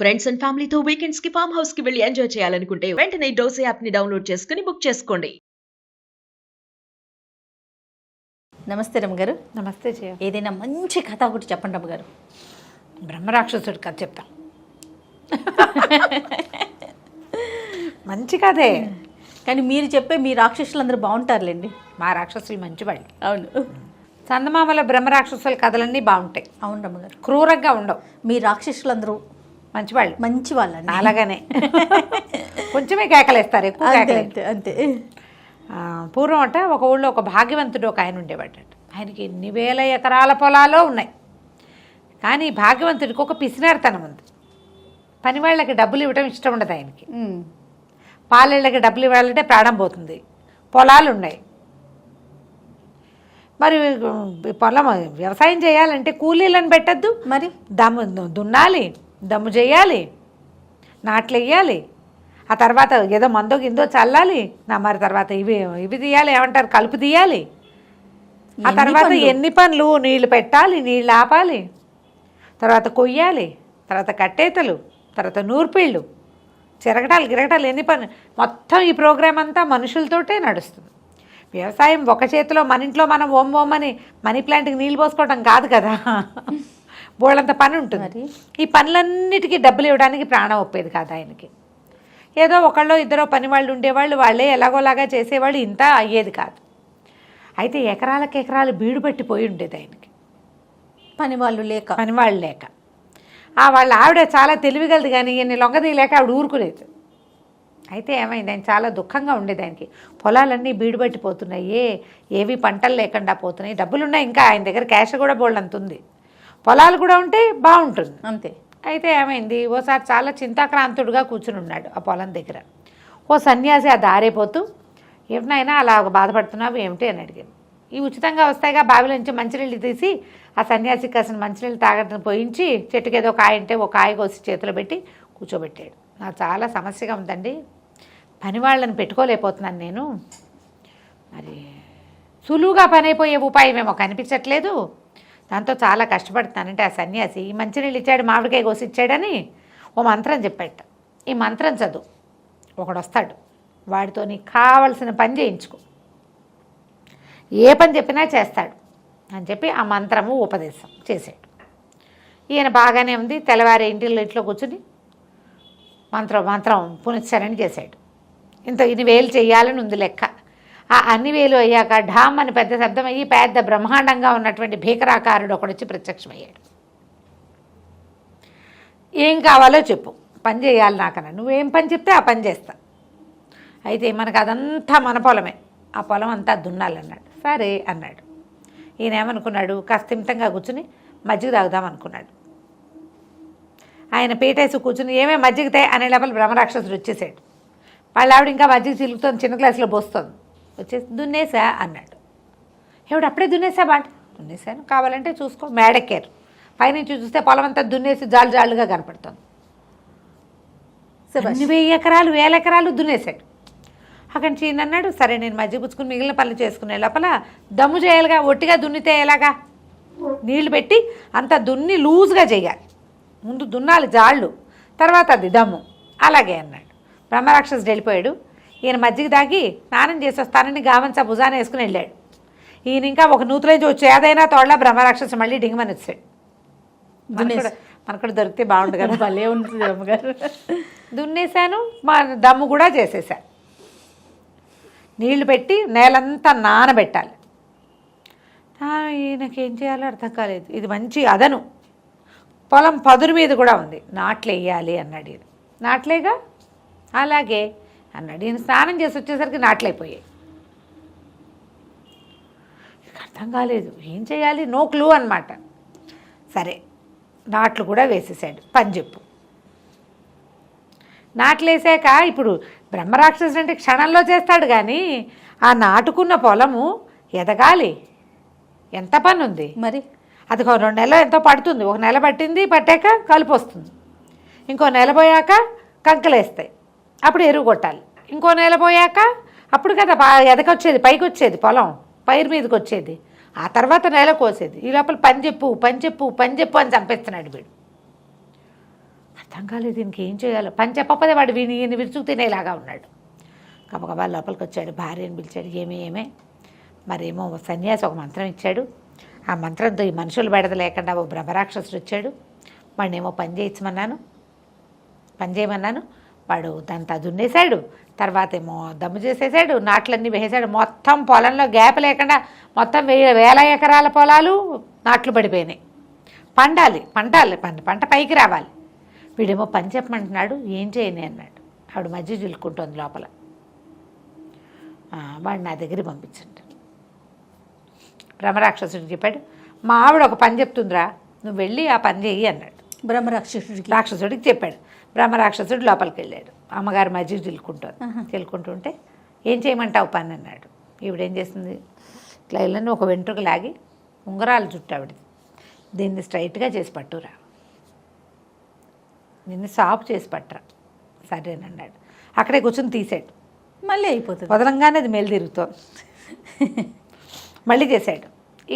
Friends and ఫ్యామిలీతో weekends కి farm house కి వెళ్ళి ఎంజాయ్ చేయాలనుకుంటే వెంటనే డోసే యాప్ ని డౌన్లోడ్ చేసుకుని బుక్ చేసుకోండి. నమస్తే రమ్మగారు. నమస్తే జయ. ఏదైనా మంచి కథ ఒకటి చెప్పండి రమ్మగారు. బ్రహ్మరాక్షసుడి కథ చెప్తాం. మంచి కథే, కానీ మీరు చెప్పే మీ రాక్షసులందరూ బాగుంటారులేండి. మా రాక్షసులు మంచివాళ్ళు. అవును చందమామల బ్రహ్మరాక్షసుల కథలన్నీ బాగుంటాయి, అవును రమ్మగారు. క్రూరంగా ఉండవు. మీ రాక్షసులందరూ మంచివాళ్ళు. మంచి వాళ్ళండి. అలాగనే కొంచెమే కేకలేస్తారు, ఎక్కువ అంతే కేకలేదు. అంతే అంతే. పూర్వం అంటే ఒక ఊళ్ళో ఒక భాగ్యవంతుడు ఒక ఆయన ఉండేవాడు. ఆయనకి ఎన్ని వేల ఎకరాల పొలాలో ఉన్నాయి. కానీ భాగ్యవంతుడికి ఒక పిసినారితనం ఉంది. పని వాళ్ళకి డబ్బులు ఇవ్వడం ఇష్టం ఉండదు ఆయనకి. పాలేళ్ళకి డబ్బులు ఇవ్వాలంటే ప్రాణం పోతుంది. పొలాలు ఉన్నాయి, మరి పొలం వ్యవసాయం చేయాలంటే కూలీలను పెట్టద్దు, మరి దమ్ము దున్నాలి, దమ్ము చేయాలి, నాట్లు వేయాలి, ఆ తర్వాత ఏదో మందో గిందో చల్లాలి, మరి తర్వాత ఇవి తీయాలి, ఏమంటారు కలుపు తీయాలి, ఆ తర్వాత ఎన్ని పనులు, నీళ్లు పెట్టాలి, నీళ్ళు ఆపాలి, తర్వాత కొయ్యాలి, తర్వాత కట్టేతలు, తర్వాత నూర్పిళ్ళు, చిరగటాలు గిరగటాలు, ఎన్ని పనులు. మొత్తం ఈ ప్రోగ్రాం అంతా మనుషులతోటే నడుస్తుంది. వ్యవసాయం ఒక చేతిలో మన ఇంట్లో మనం ఓం ఓం అని మనీ ప్లాంట్కి నీళ్ళు పోసుకోవడం కాదు కదా, బోళ్ళంత పని ఉంటుంది. ఈ పనులన్నిటికీ డబ్బులు ఇవ్వడానికి ప్రాణం ఒప్పేది కాదు ఆయనకి. ఏదో ఒకళ్ళో ఇద్దరో పని వాళ్ళు ఉండేవాళ్ళు, వాళ్ళే ఎలాగోలాగా చేసేవాళ్ళు, ఇంత అయ్యేది కాదు. అయితే ఎకరాలకు ఎకరాలు బీడు పట్టిపోయి ఉండేది ఆయనకి, పనివాళ్ళు లేక. వాళ్ళ ఆవిడ చాలా తెలివిగలది, కానీ ఈయన్ని లొంగదీయలేక ఆవిడ ఊరుకునేది. అయితే ఏమైంది, ఆయన చాలా దుఃఖంగా ఉండేది. ఆయనకి పొలాలన్నీ బీడు పట్టిపోతున్నాయి, ఏవి పంటలు లేకుండా పోతున్నాయి, డబ్బులున్నాయి, ఇంకా ఆయన దగ్గర క్యాష్ కూడా బోల్డంత ఉంది, పొలాలు కూడా ఉంటే బాగుంటుంది అంతే. అయితే ఏమైంది, ఓసారి చాలా చింతాక్రాంతుడుగా కూర్చుని ఉన్నాడు ఆ పొలం దగ్గర. ఓ సన్యాసి ఆ దారైపోతూ, ఏమినైనా అలా బాధపడుతున్నావు ఏమిటి అని అడిగాను. ఈ ఉచితంగా వస్తాయిగా బావిలోంచి మంచినీళ్ళు తీసి ఆ సన్యాసి కాసిన మంచినీళ్ళు తాగడం పోయించి చెట్టుకి ఏదో కాయ అంటే ఒక కాయ కోసి చేతిలో పెట్టి కూర్చోబెట్టాడు. నాకు చాలా సమస్యగా ఉందండి, పని వాళ్ళని పెట్టుకోలేకపోతున్నాను నేను, మరి సులువుగా పని అయిపోయే ఉపాయం ఏమో కనిపించట్లేదు, దాంతో చాలా కష్టపడుతున్నానంటే ఆ సన్యాసి ఈ మంచినీళ్ళు ఇచ్చాడు, మామిడికాయ కోసి ఇచ్చాడని ఓ మంత్రం చెప్పాట. ఈ మంత్రం చదువు, ఒకడు వస్తాడు, వాడితో నీకు కావలసిన పని చేయించుకో, ఏ పని చెప్పినా చేస్తాడు అని చెప్పి ఆ మంత్రము ఉపదేశం చేశాడు. ఈయన బాగానే ఉంది, తెల్లవారి ఇంట్లో కూర్చుని మంత్రం పునశ్చరణ చేశాడు. ఇన్ని వేలు చేయాలని ఉంది లెక్క. ఆ అన్ని వేలు అయ్యాక ఢామ్ అని పెద్ద శబ్దం అయ్యి పెద్ద బ్రహ్మాండంగా ఉన్నటువంటి భీకరాకారుడు ఒకడొచ్చి ప్రత్యక్షమయ్యాడు. ఏం కావాలో చెప్పు, పని చేయాలి నాకన్నా, నువ్వేం పని చెప్తే ఆ పని చేస్తా. అయితే మనకు అదంతా మన పొలమే, ఆ పొలం అంతా దున్నాలన్నాడు. సరే అన్నాడు. ఈయన ఏమనుకున్నాడు, కాస్తిమితంగా కూర్చుని మజ్జిగ తాగుదాం అనుకున్నాడు. ఆయన పీటేసి కూర్చుని ఏమే మజ్జిగతే అనే లోపల బ్రహ్మరాక్షసుడు వచ్చేసాడు. వాళ్ళ ఆవిడ ఇంకా మజ్జిగ చిలుకుతుంది, చిన్న గ్లాసులో పోస్తుంది. వచ్చేసి దున్నేసా అన్నాడు. ఎవడు అప్పుడే దున్నేసా బాట? దున్నేసాను, కావాలంటే చూసుకో. మేడెక్కారు, పైనుంచి చూస్తే పొలం అంతా దున్నేసి జాలుగా కనపడుతుంది. 1000 ఎకరాలు 1000 ఎకరాలు దున్నేశాడు. అక్కడి నుంచి అన్నాడు, సరే నేను మజ్జిగ పుచ్చుకుని మిగిలిన పనులు చేసుకునే లోపల దమ్ము చేయాలిగా, ఒట్టిగా దున్నితే ఎలాగా, నీళ్లు పెట్టి అంతా దున్ని లూజ్గా చేయాలి, ముందు దున్నాలి జాళ్ళు, తర్వాత అది దమ్ము, అలాగే అన్నాడు. బ్రహ్మరాక్షసుడు వెళ్ళిపోయాడు. ఈయన మజ్జిగ తాగి స్నానం చేసి వస్తానని గావంచా భుజాన వేసుకుని వెళ్ళాడు. ఈయన ఇంకా ఒక నూతులోంచి వచ్చి ఏదైనా తోడలా బ్రహ్మరాక్షసు మళ్ళీ డింగమని వచ్చాడు. మనకు దొరికితే బాగుండు కదా, భలే ఉంటుంది అమ్మగారు. దున్నేశాను, మా దమ్ము కూడా చేసేసాను. నీళ్లు పెట్టి నేలంతా నానబెట్టాలి. ఈయనకేం చేయాలో అర్థం కాలేదు. ఇది మంచి అదను, పొలం పదురు మీద కూడా ఉంది, నాట్లు వేయాలి అన్నాడు. ఈయన నాట్లేగా, అలాగే అన్నాడు. ఈయన స్నానం చేసి వచ్చేసరికి నాట్లయిపోయాయి. అర్థం కాలేదు, ఏం చేయాలి, నో క్లూ అనమాట. సరే నాట్లు కూడా వేసేసాడు. పని చెప్పు. నాట్లు వేసాక ఇప్పుడు బ్రహ్మరాక్షసుడు అంటే క్షణంలో చేస్తాడు, కానీ ఆ నాటుకున్న పొలము ఎదగాలి, ఎంత పని ఉంది మరి. అది 2 నెలలు ఎంతో పడుతుంది. 1 నెల పట్టింది, పట్టాక కలుపు వస్తుంది, ఇంకో నెల పోయాక కంకలేస్తాయి, అప్పుడు ఎరువు కొట్టాలి, ఇంకో నెల పోయాక అప్పుడు కదా ఎదకొచ్చేది, పైకి వచ్చేది, పొలం పైరు మీదకి వచ్చేది, ఆ తర్వాత నెల కోసేది. ఈ లోపల పని చెప్పు అని చంపేస్తున్నాడు వీడు. అర్థం కాలేదు దీనికి ఏం చేయాలో. పని చెప్పకపోతే వాడు ఈయన విరుచుకు తినేలాగా ఉన్నాడు. గబగబా లోపలికి వచ్చాడు, భార్యను పిలిచాడు. ఏమే మరేమో సన్యాసి ఒక మంత్రం ఇచ్చాడు. ఆ మంత్రంతో ఈ మనుషులు బెడద లేకుండా ఓ బ్రహ్మరాక్షసుడు వచ్చాడు. వాడినేమో పని చేయమన్నాను. వాడు దాంతో దున్నేశాడు. తర్వాత ఏమో దమ్ము చేసేసాడు, నాట్లన్నీ వేసేసాడు. మొత్తం పొలంలో గ్యాప్ లేకుండా మొత్తం 1000 ఎకరాల పొలాలు నాట్లు పడిపోయినాయి. పంట పైకి రావాలి. వీడేమో పని చెప్పమంటున్నాడు, ఏం చేయని అన్నాడు. ఆవిడ మధ్య చిలుక్కుంటోంది లోపల. వాడు నా దగ్గరికి పంపించండి. బ్రహ్మరాక్షసుడికి చెప్పాడు, మా ఆవిడ ఒక పని చెప్తుందిరా, నువ్వు వెళ్ళి ఆ పని చెయ్యి అన్నాడు. రాక్షసుడికి చెప్పాడు. బ్రహ్మరాక్షసుడు లోపలికి వెళ్ళాడు. అమ్మగారు మధ్య చిలుకుంటుంటే ఏం చేయమంటావు పని అన్నాడు. ఈవిడేం చేస్తుంది, ఇట్లా వెళ్ళని ఒక వెంట్రుక లాగి ఉంగరాలు చుట్టూ ఆవిడది, దీన్ని స్ట్రైట్గా చేసి పట్టురా, దీన్ని సాఫ్ చేసి పట్టరా. సరేనన్నాడు. అక్కడే కూర్చొని తీసాడు. మళ్ళీ అయిపోతుంది. వదలంగానే అది మేలు తిరుగుతోంది. మళ్ళీ చేశాడు.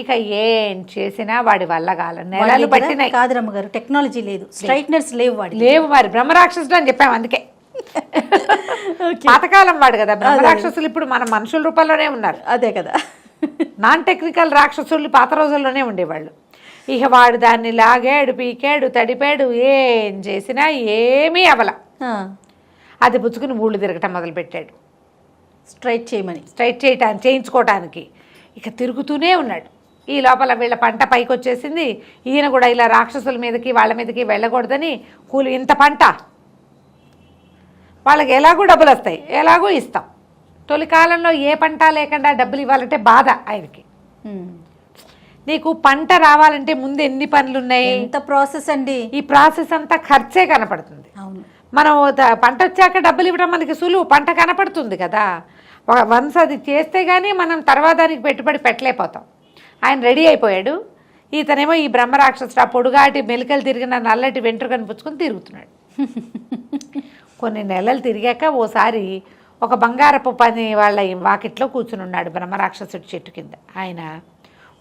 ఇక ఏం చేసినా వాడి వల్ల కాల. నెలలు పట్టినాయి. కాదు రమ్మగారు, టెక్నాలజీ లేదు, స్ట్రైట్నర్స్ లేవు. మరి బ్రహ్మరాక్షసుడు అని చెప్పాము అందుకే. పాతకాలం వాడు కదా బ్రహ్మరాక్షసులు. ఇప్పుడు మన మనుషుల రూపంలోనే ఉన్నారు. అదే కదా, నాన్ టెక్నికల్ రాక్షసులు పాత రోజుల్లోనే ఉండేవాళ్ళు. ఇక వాడు దాన్ని లాగాడు, పీకాడు, తడిపాడు, ఏం చేసినా ఏమీ అవల. అది పుచ్చుకుని ఊళ్ళు తిరగటం మొదలుపెట్టాడు. స్ట్రైట్ చేయించుకోవటానికి. ఇక తిరుగుతూనే ఉన్నాడు. ఈ లోపల వీళ్ళ పంట పైకి వచ్చేసింది. ఈయన కూడా ఇలా రాక్షసుల మీదకి వాళ్ళ మీదకి వెళ్ళకూడదని కూలి, ఇంత పంట వాళ్ళకి ఎలాగో డబ్బులు వస్తాయి, ఎలాగో ఇస్తాం. తొలి కాలంలో ఏ పంట లేకుండా డబ్బులు ఇవ్వాలంటే బాధ ఆయనకి. నీకు పంట రావాలంటే ముందు ఎన్ని పనులు ఉన్నాయి, ఎంత ప్రాసెస్ అండి. ఈ ప్రాసెస్ అంతా ఖర్చే కనపడుతుంది. అవును, మనం పంట వచ్చాక డబ్బులు ఇవ్వడం మనకి సులువు, పంట కనపడుతుంది కదా. వన్స్ అది చేస్తే కానీ మనం తర్వాత దానికి పెట్టుబడి పెట్టలేకపోతాం. ఆయన రెడీ అయిపోయాడు. ఇతనేమో ఈ బ్రహ్మరాక్షసుడు ఆ పొడుగాటి మెలికలు తిరిగిన నల్లటి వెంట్రుకను పుచ్చుకొని తిరుగుతున్నాడు. కొన్ని నెలలు తిరిగాక ఓసారి ఒక బంగారపు పని వాళ్ళ వాకిట్లో కూర్చుని ఉన్నాడు బ్రహ్మరాక్షసుడి చెట్టు కింద. ఆయన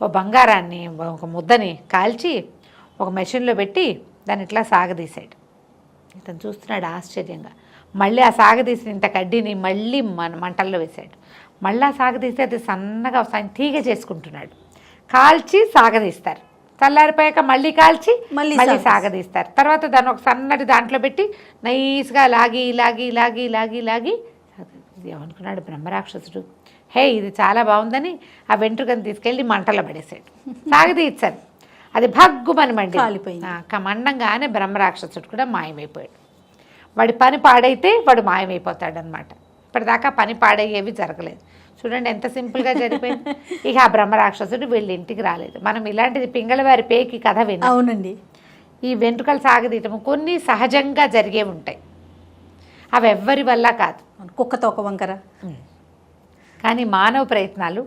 ఓ బంగారాన్ని, ఒక ముద్దని కాల్చి ఒక మెషిన్లో పెట్టి దాన్ని ఇట్లా సాగదీశాడు. ఇతను చూస్తున్నాడు ఆశ్చర్యంగా. మళ్ళీ ఆ సాగదీసిన ఇంత కడ్డీని మళ్ళీ మంటల్లో వేశాడు. మళ్ళీ సాగదీస్తే అది సన్నగా తీగ చేసుకుంటున్నాడు. కాల్చి సాగదీస్తారు. చల్లారిపోయాక మళ్ళీ కాల్చి మళ్ళీ సాగదీస్తారు. తర్వాత దాన్ని ఒక సన్నటి దాంట్లో పెట్టి నైస్గా లాగి ఏమనుకున్నాడు బ్రహ్మరాక్షసుడు, హే ఇది చాలా బాగుందని ఆ వెంట్రుకను తీసుకెళ్ళి మంటలో పడేశాడు. సాగదీశాడు. అది భగ్గుమని మండంగానే బ్రహ్మరాక్షసుడు కూడా మాయమైపోయాడు. వాడి పని పాడైతే వాడు మాయమైపోతాడు అనమాట. ఇప్పటిదాకా పని పాడయ్యేవి జరగలేదు. చూడండి ఎంత సింపుల్గా జరిగిపోయింది. ఇక ఆ బ్రహ్మరాక్షసుడు వీళ్ళ ఇంటికి రాలేదు. మనం ఇలాంటిది పింగళవారి పేకి కథ విన్నాం. అవునండి. ఈ వెంట్రుకలు సాగదీయటం కొన్ని సహజంగా జరిగే ఉంటాయి, అవి ఎవ్వరి వల్ల కాదు. కుక్కతో ఒక వంకర. కానీ మానవ ప్రయత్నాలు,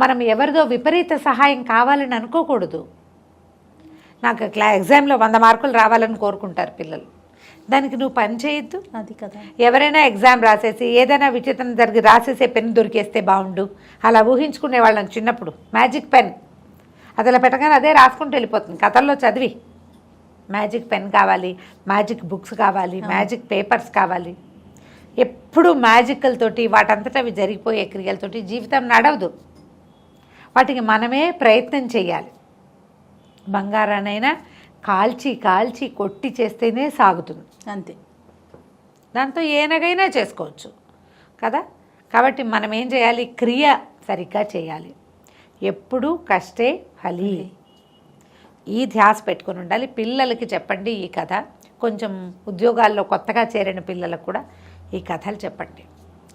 మనం ఎవరిదో విపరీత సహాయం కావాలని అనుకోకూడదు. నాకు ఎగ్జామ్లో 100 మార్కులు రావాలని కోరుకుంటారు పిల్లలు. దానికి నువ్వు పని చేయొద్దు. అది కదా, ఎవరైనా ఎగ్జామ్ రాసేసి ఏదైనా విచిత్రం జరిగి రాసేసే పెన్ దొరికేస్తే బాగుండు అలా ఊహించుకునే వాళ్ళని చిన్నప్పుడు. మ్యాజిక్ పెన్ అది అలా పెట్టగానే అదే రాసుకుంటూ వెళ్ళిపోతుంది. కథల్లో చదివి మ్యాజిక్ పెన్ కావాలి, మ్యాజిక్ బుక్స్ కావాలి, మ్యాజిక్ పేపర్స్ కావాలి. ఎప్పుడు మ్యాజిక్లతోటి వాటంతటా అవి జరిగిపోయే క్రియలతోటి జీవితం నడవదు. వాటికి మనమే ప్రయత్నం చేయాలి. బంగారానైనా కాల్చి కొట్టి చేస్తేనే సాగుతుంది. అంతే. దాంతో ఏనగైనా చేసుకోవచ్చు కదా. కాబట్టి మనం ఏం చేయాలి, క్రియ సరిగ్గా చేయాలి. ఎప్పుడూ కష్టే ఫలి, ఈ ధ్యాస పెట్టుకుని ఉండాలి. పిల్లలకి చెప్పండి ఈ కథ. కొంచెం ఉద్యోగాల్లో కొత్తగా చేరిన పిల్లలకు కూడా ఈ కథలు చెప్పండి.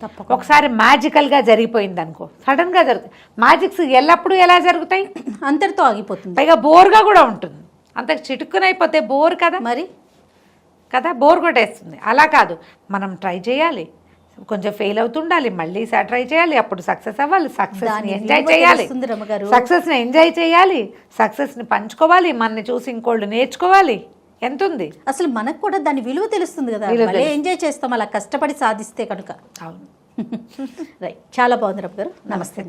తప్పకుండా. ఒకసారి మ్యాజికల్గా జరిగిపోయింది అనుకో, సడన్గా జరుగుతాయి. మ్యాజిక్స్ ఎల్లప్పుడూ ఎలా జరుగుతాయి, అంతటితో ఆగిపోతుంది. పైగా బోర్గా కూడా ఉంటుంది. అంత చిటుక్కునైపోతే బోర్ కదా, మరి కదా బోర్ కొట్టేస్తుంది. అలా కాదు, మనం ట్రై చేయాలి, కొంచెం ఫెయిల్ అవుతుండాలి, మళ్ళీ ట్రై చేయాలి, అప్పుడు సక్సెస్ అవ్వాలి. సక్సెస్ని ఎంజాయ్ చేయాలి, సక్సెస్ని ఎంజాయ్ చేయాలి, సక్సెస్ని పంచుకోవాలి, మనని చూసి ఇంకోళ్ళు నేర్చుకోవాలి. ఎంత ఉంది అసలు మనకు కూడా దాని విలువ తెలుస్తుంది కదా, ఎంజాయ్ చేస్తాం అలా కష్టపడి సాధిస్తే కనుక. అవును. రైట్, చాలా బాగుంది రమ్మ గారు. నమస్తే.